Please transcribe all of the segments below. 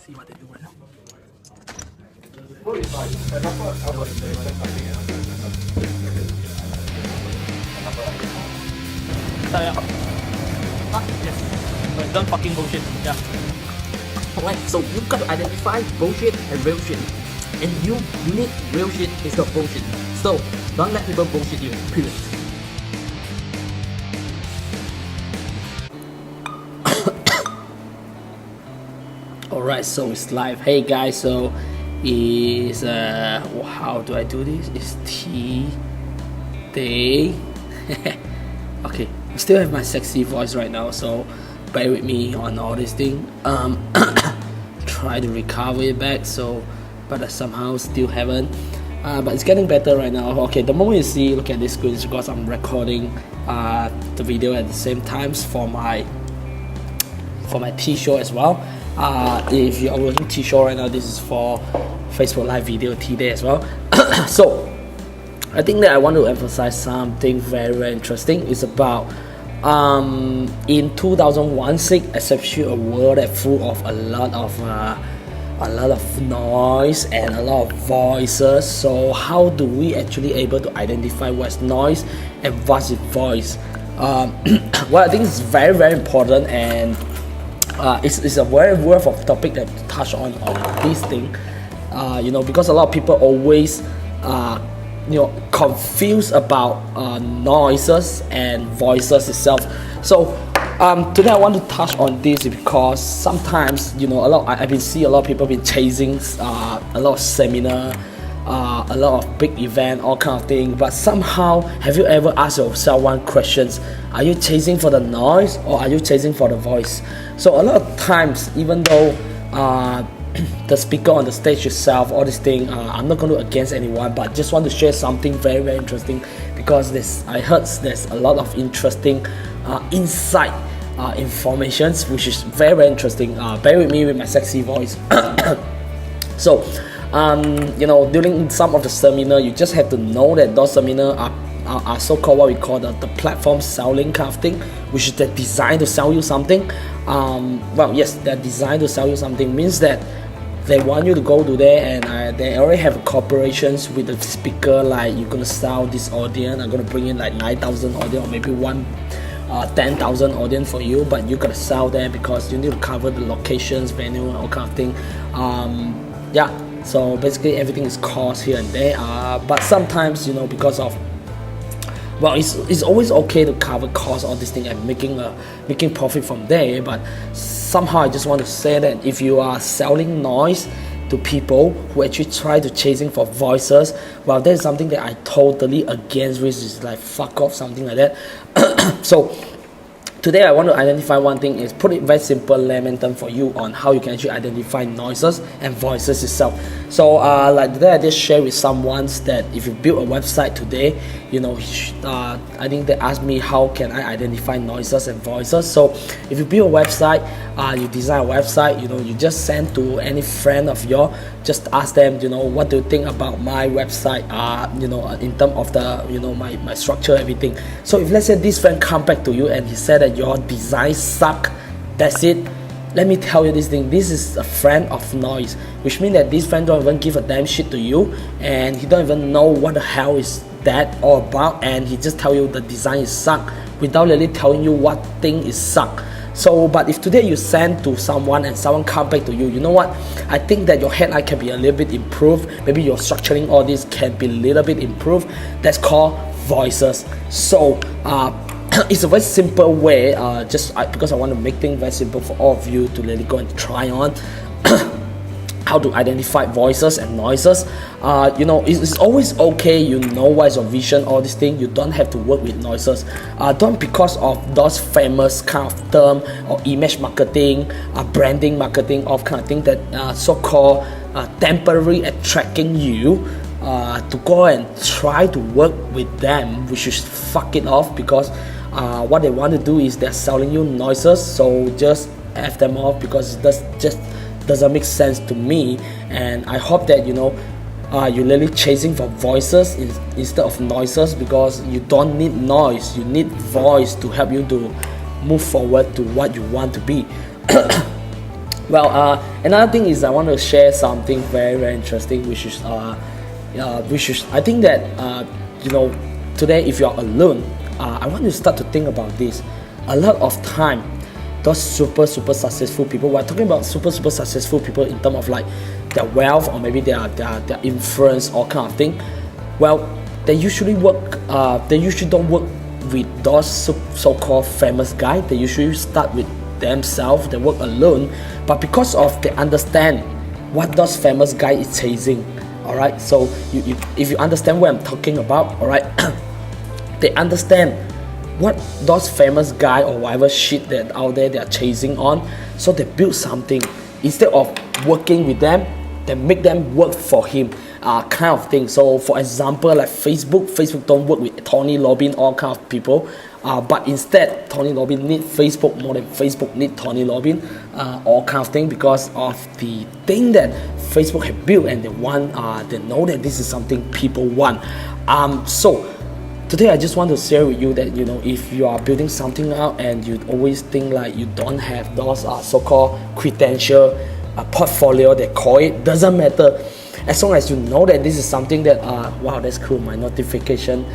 see what they do right now. Yes. But don't fucking bullshit. Yeah. Alright, so you've got to identify bullshit and real shit. And you need real shit instead of bullshit. So don't let people bullshit you, period. Alright, so it's live. Hey guys, so is how do I do this? It's T day. Okay, I still have my sexy voice right now, so bear with me on all this thing. Try to recover it back, so but I somehow still haven't. But it's getting better right now. Okay, the moment you see, look at this screen, is because I'm recording the video at the same times for my T-show as well. If you're watching T-show right now, this is for Facebook Live video T-Day as well. So I think that I want to emphasize something very, very interesting. It's about in 2016, especially a world that's full of a lot of noise and a lot of voices. So how do we actually able to identify what's noise and what's voice? Well, I think it's very, very important, and it's a very worth of topic that to touch on this thing. Because a lot of people always confused about noises and voices itself. So today I want to touch on this because sometimes I've been seeing a lot of people been chasing a lot of seminar, a lot of big event, all kind of thing. But somehow, have you ever asked yourself one question: are you chasing for the noise or are you chasing for the voice? So a lot of times, even though the speaker on the stage itself, all this thing, I'm not going to against anyone, but just want to share something very, very interesting, because I heard there's a lot of interesting insight informations, which is very, very interesting. Bear with me with my sexy voice. So during some of the seminar, you just have to know that those seminar are so-called what we call the platform selling kind of thing, which is they're designed to sell you something. Well, yes, they're designed to sell you something, means that they want you to go to there, and they already have corporations with the speaker, like you're gonna sell this audience, I'm gonna bring in like 9,000 audience, or maybe 10,000 audience for you, but you gotta sell there because you need to cover the locations, venue, all kind of thing. Yeah, so basically everything is cost here and there. But sometimes, because of, well, it's always okay to cover costs, all this thing, and making profit from there. But somehow I just want to say that if you are selling noise to people who actually try to chasing for voices, well, that is something that I totally against, which is like fuck off, something like that. So today I want to identify one thing, is put it very simple layman term for you on how you can actually identify noises and voices itself. So like today I just share with someone that if you build a website today, I think they asked me how can I identify noises and voices. So if you build a website, you design a website, you just send to any friend of yours, just ask them, what do you think about my website, in terms of the, my structure, everything. So if let's say this friend come back to you and he said that your design suck, that's it. Let me tell you this thing, this is a friend of noise, which means that this friend don't even give a damn shit to you, and he don't even know what the hell is that all about, and he just tell you the design is suck without really telling you what thing is suck. So, but if today you send to someone and someone come back to you, you know what? I think that your headline can be a little bit improved. Maybe your structuring, all this can be a little bit improved. That's called voices. So, it's a very simple way, because I want to make things very simple for all of you to really go and try on how to identify voices and noises. It's always okay, what is your vision, all this thing. You don't have to work with noises. Don't, because of those famous kind of term or image marketing, branding marketing, all kind of thing that so-called temporary attracting you, to go and try to work with them, which is fuck it off, because what they want to do is they're selling you noises. So just F them off, because it just doesn't make sense to me. And I hope that you're really chasing for voices instead of noises, because you don't need noise, you need voice to help you to move forward to what you want to be. Well, another thing is I want to share something very interesting, which is I think that today if you're alone, I want you to start to think about this. A lot of time, those super successful people, we're talking about super successful people in terms of like their wealth or maybe their influence or kind of thing. Well, they usually don't work with those so-called famous guys. They usually start with themselves. They work alone, but because of they understand what those famous guy is chasing. All right, so if you understand what I'm talking about, all right, they understand what those famous guy or whatever shit that out there they are chasing on. So they build something instead of working with them. They make them work for him, kind of thing. So for example, like Facebook don't work with Tony Robbins, all kind of people, but instead Tony Robbins need Facebook more than Facebook need Tony Robbins, all kind of thing, because of the thing that Facebook have built, and they know that this is something people want. So today I just want to share with you that if you are building something out and you always think like you don't have those so-called credential, portfolio they call it, doesn't matter, as long as you know that this is something that wow, that's cool, my notifications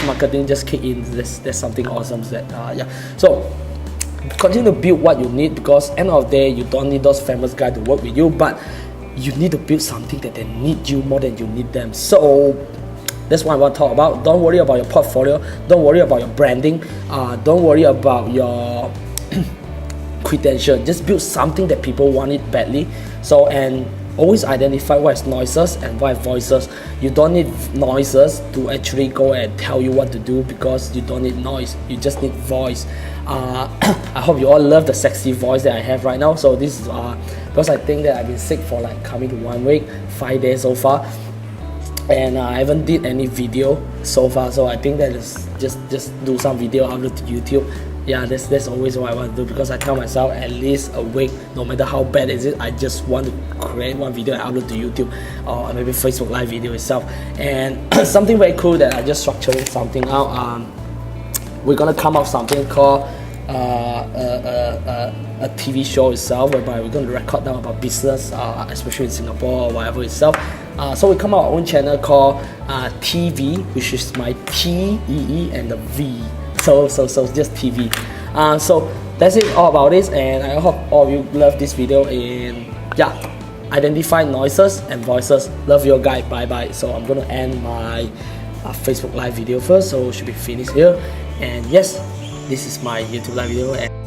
marketing just kick in. There's something awesome that yeah. So continue to build what you need, because end of the day you don't need those famous guys to work with you, but you need to build something that they need you more than you need them. So that's what I want to talk about. Don't worry about your portfolio, don't worry about your branding, don't worry about your credential. Just build something that people want it badly. So, and always identify what is noises and what is voices. You don't need noises to actually go and tell you what to do, because you don't need noise, you just need voice. I hope you all love the sexy voice that I have right now. So this is because I think that I've been sick for like coming to 1 week, 5 days so far, and I haven't did any video so far. So I think that is just do some video, upload to YouTube. Yeah, that's always what I want to do, because I tell myself at least a week, no matter how bad is it, I just want to create one video and upload to YouTube or maybe Facebook live video itself. And something very cool that I just structuring something out. We're gonna come up something called a TV show itself, whereby we're going to record down about business, especially in Singapore or whatever itself. So we come up our own channel called TV, which is my TEE and the V. So just TV. So that's it all about this, and I hope all of you love this video. And yeah, identify noises and voices. Love your guy. Bye bye. So I'm gonna end my Facebook live video first, so it should be finished here. And yes, this is my YouTube live video. And